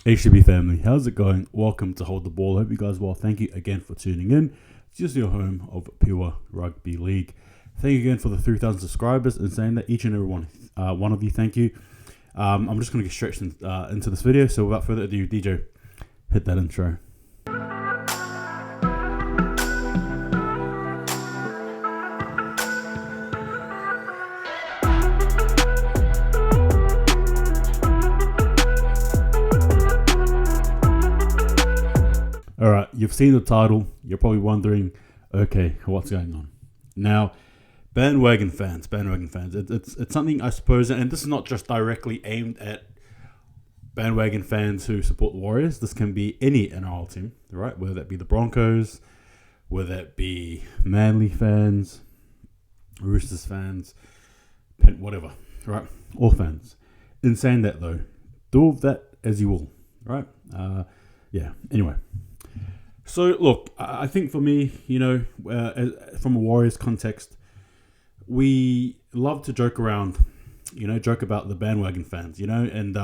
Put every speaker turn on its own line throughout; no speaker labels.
HTB family, how's it going? Welcome to Hold the Ball. Hope you guys well. Thank you again for tuning in. It's just your home of pure rugby league. Thank you again for the 3,000 subscribers and saying that each and every one of you. Thank you. I'm just going to get straight into this video. So without further ado, DJ, hit that intro. All right, you've seen the title. You're probably wondering, okay, what's going on? Now, bandwagon fans. It's something I suppose, and this is not just directly aimed at bandwagon fans who support the Warriors. This can be any NRL team, right? Whether that be the Broncos, whether that be Manly fans, Roosters fans, whatever, right? All fans. In saying that though, do with that as you will, right? Anyway. So look, I think for me, from a Warriors context, we love to joke around, joke about the bandwagon fans, and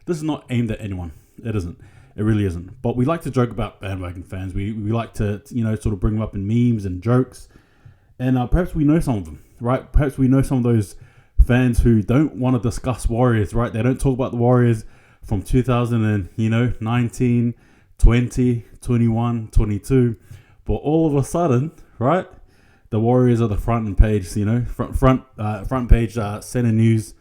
this is not aimed at anyone. It isn't. It really isn't. But we like to joke about bandwagon fans. We like to, sort of bring them up in memes and jokes. And perhaps we know some of them, right? Perhaps we know some of those fans who don't want to discuss Warriors, right? They don't talk about the Warriors from 2019, 20, 21, 22, but all of a sudden, right, the Warriors are the front page, front page center news.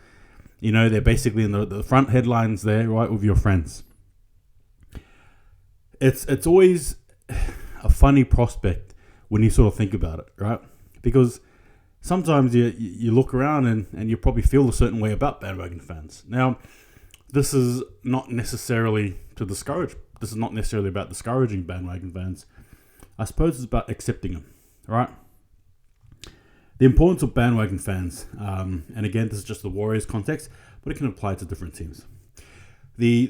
They're basically in the front headlines there, right, with your friends. It's always a funny prospect when you sort of think about it, right? Because sometimes you look around and you probably feel a certain way about bandwagon fans. Now, this is not necessarily to discourage. This is not necessarily about discouraging bandwagon fans. I suppose it's about accepting them, right? The importance of bandwagon fans, and again, this is just the Warriors context, but it can apply to different teams. The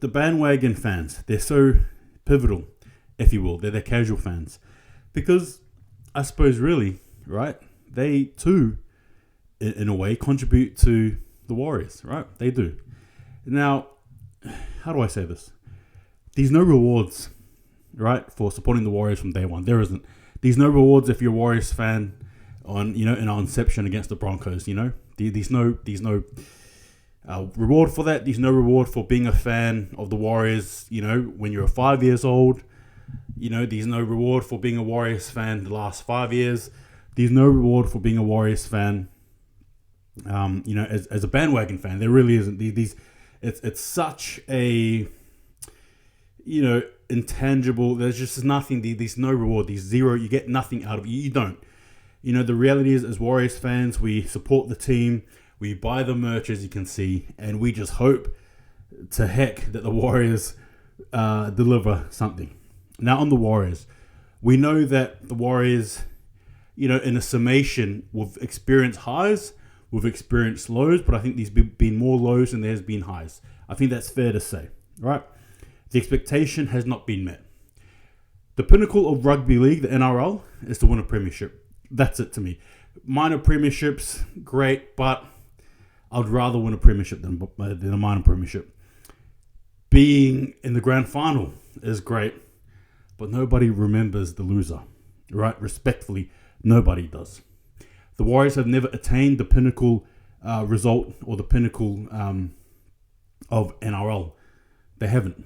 bandwagon fans, they're so pivotal, if you will. They're the casual fans. Because I suppose really, right, they too, in a way, contribute to the Warriors, right? They do. Now, how do I say this? There's no rewards, right, for supporting the Warriors from day one. There isn't. There's no rewards if you're a Warriors fan in our inception against the Broncos. There's no reward for that. There's no reward for being a fan of the Warriors. When you're 5 years old. There's no reward for being a Warriors fan the last 5 years. There's no reward for being a Warriors fan. As a bandwagon fan, there really isn't. It's such a intangible. There's just nothing. There's no reward. There's zero. You get nothing out of it. You don't. The reality is, as Warriors fans, we support the team. We buy the merch, as you can see, and we just hope to heck that the Warriors deliver something. Now, on the Warriors, we know that the Warriors, in a summation, we've experienced highs, we've experienced lows, but I think there's been more lows than there's been highs. I think that's fair to say, right? The expectation has not been met. The pinnacle of rugby league, the NRL, is to win a premiership. That's it to me. Minor premierships, great, but I'd rather win a premiership than a minor premiership. Being in the grand final is great, but nobody remembers the loser, right? Respectfully, nobody does. The Warriors have never attained the pinnacle result or the pinnacle of NRL. They haven't.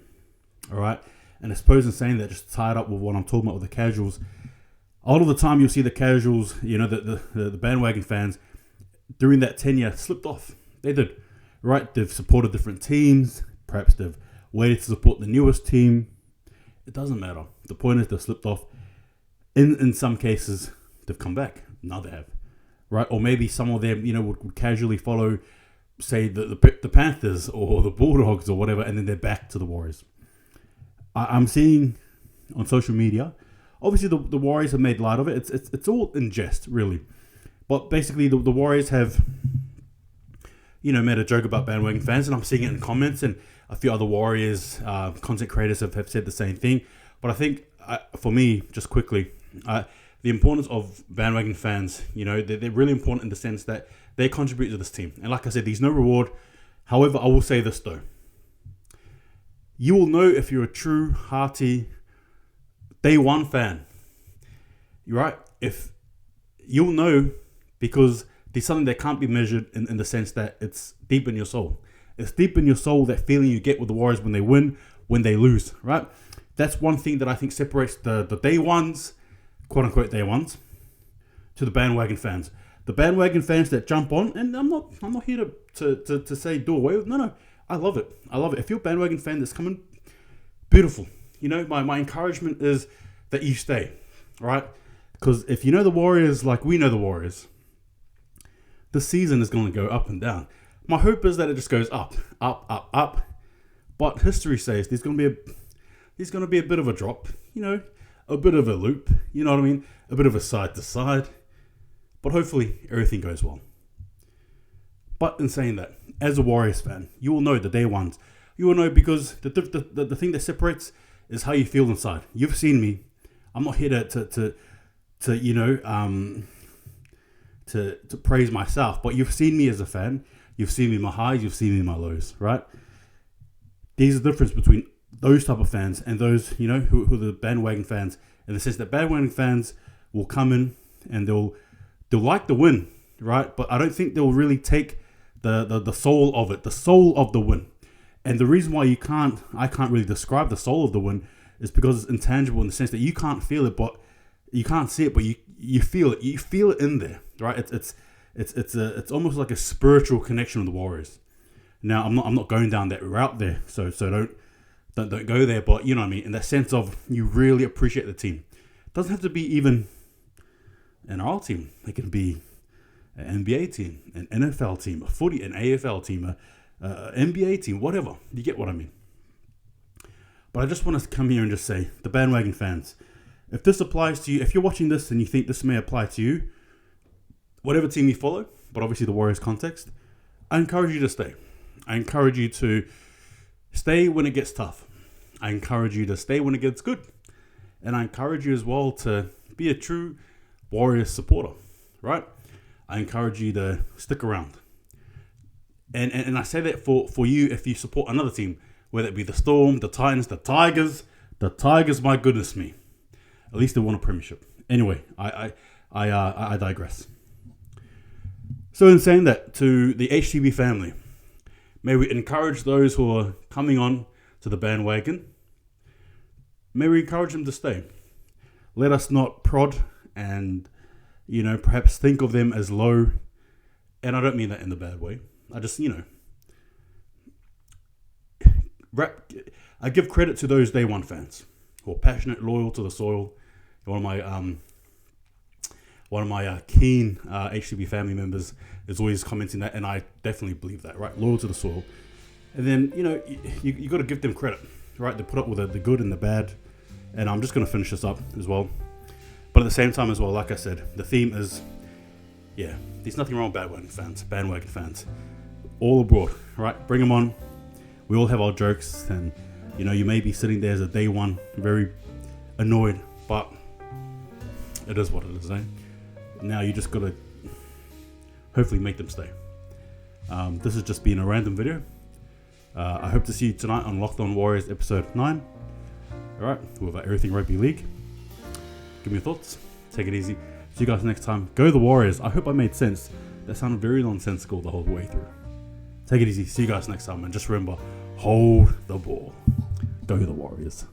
All right. And I suppose in saying that, just tied up with what I'm talking about with the casuals, a lot of the time you'll see the casuals, the bandwagon fans during that tenure slipped off. They did. Right. They've supported different teams. Perhaps they've waited to support the newest team. It doesn't matter. The point is they've slipped off. In some cases, they've come back. Now they have. Right. Or maybe some of them, would casually follow, say, the Panthers or the Bulldogs or whatever, and then they're back to the Warriors. I'm seeing on social media, obviously the Warriors have made light of it. It's all in jest, really. But basically the Warriors have, made a joke about bandwagon fans, and I'm seeing it in comments, and a few other Warriors content creators have said the same thing. But I think, for me, just quickly, the importance of bandwagon fans, they're really important in the sense that they contribute to this team. And like I said, there's no reward. However, I will say this though. You will know if you're a true, hearty, day one fan. You're right. If you'll know because there's something that can't be measured in the sense that it's deep in your soul. It's deep in your soul, that feeling you get with the Warriors when they win, when they lose, right? That's one thing that I think separates the day ones, quote unquote day ones, to the bandwagon fans. The bandwagon fans that jump on, and I'm not here to say do away with. No, I love it. I love it. If you're a bandwagon fan that's coming, beautiful. You know, my encouragement is that you stay, right? Because if you know the Warriors like we know the Warriors, the season is going to go up and down. My hope is that it just goes up, up, up, up. But history says there's going to be a bit of a drop, you know, a bit of a loop, you know what I mean? A bit of a side to side. But hopefully everything goes well. But in saying that, as a Warriors fan, you will know the day ones. You will know because the thing that separates is how you feel inside. You've seen me. I'm not here to praise myself, but you've seen me as a fan. You've seen me in my highs, you've seen me in my lows, right? There's a difference between those type of fans and those, you know, who are the bandwagon fans, in the sense that bandwagon fans will come in and they'll like the win, right? But I don't think they'll really take the soul of it, the soul of the win. And the reason why I can't really describe the soul of the win is because it's intangible in the sense that you can't feel it, but you can't see it, but you feel it. You feel it in there, right? It's almost like a spiritual connection with the Warriors. Now I'm not going down that route there, so don't go there. But you know what I mean, in that sense of you really appreciate the team. It doesn't have to be even an NRL team. It can be an NBA team, an NFL team, a footy, an AFL team, a NBA team, whatever. You get what I mean. But I just want to come here and just say, the bandwagon fans, if this applies to you, if you're watching this and you think this may apply to you, whatever team you follow, but obviously the Warriors context, I encourage you to stay. I encourage you to stay when it gets tough. I encourage you to stay when it gets good. And I encourage you as well to be a true Warriors supporter, right? I encourage you to stick around. And I say that for you if you support another team, whether it be the Storm, the Titans, the Tigers. The Tigers, my goodness me. At least they won a premiership. Anyway, I digress. So in saying that, to the HTB family, may we encourage those who are coming on to the bandwagon. May we encourage them to stay. Let us not prod and, you know, perhaps think of them as low. And I don't mean that in the bad way. I just, you know, I give credit to those day one fans who are passionate, loyal to the soil. One of my keen HTB family members is always commenting that, and I definitely believe that, right? Loyal to the soil. And then, you know, you got to give them credit, right? They put up with the good and the bad. And I'm just going to finish this up as well. But at the same time as well, like I said, the theme is, yeah, there's nothing wrong with bandwagon fans. All abroad, right? Bring them on. We all have our jokes, and, you know, you may be sitting there as a day one, very annoyed, but it is what it is, eh? Now you just got to hopefully make them stay. This has just been a random video. I hope to see you tonight on Locked On Warriors episode 9. Alright, with Everything Rugby League. Give me your thoughts. Take it easy. See you guys next time. Go the Warriors. I hope I made sense. That sounded very nonsensical the whole way through. Take it easy. See you guys next time. And just remember, hold the ball. Go the Warriors.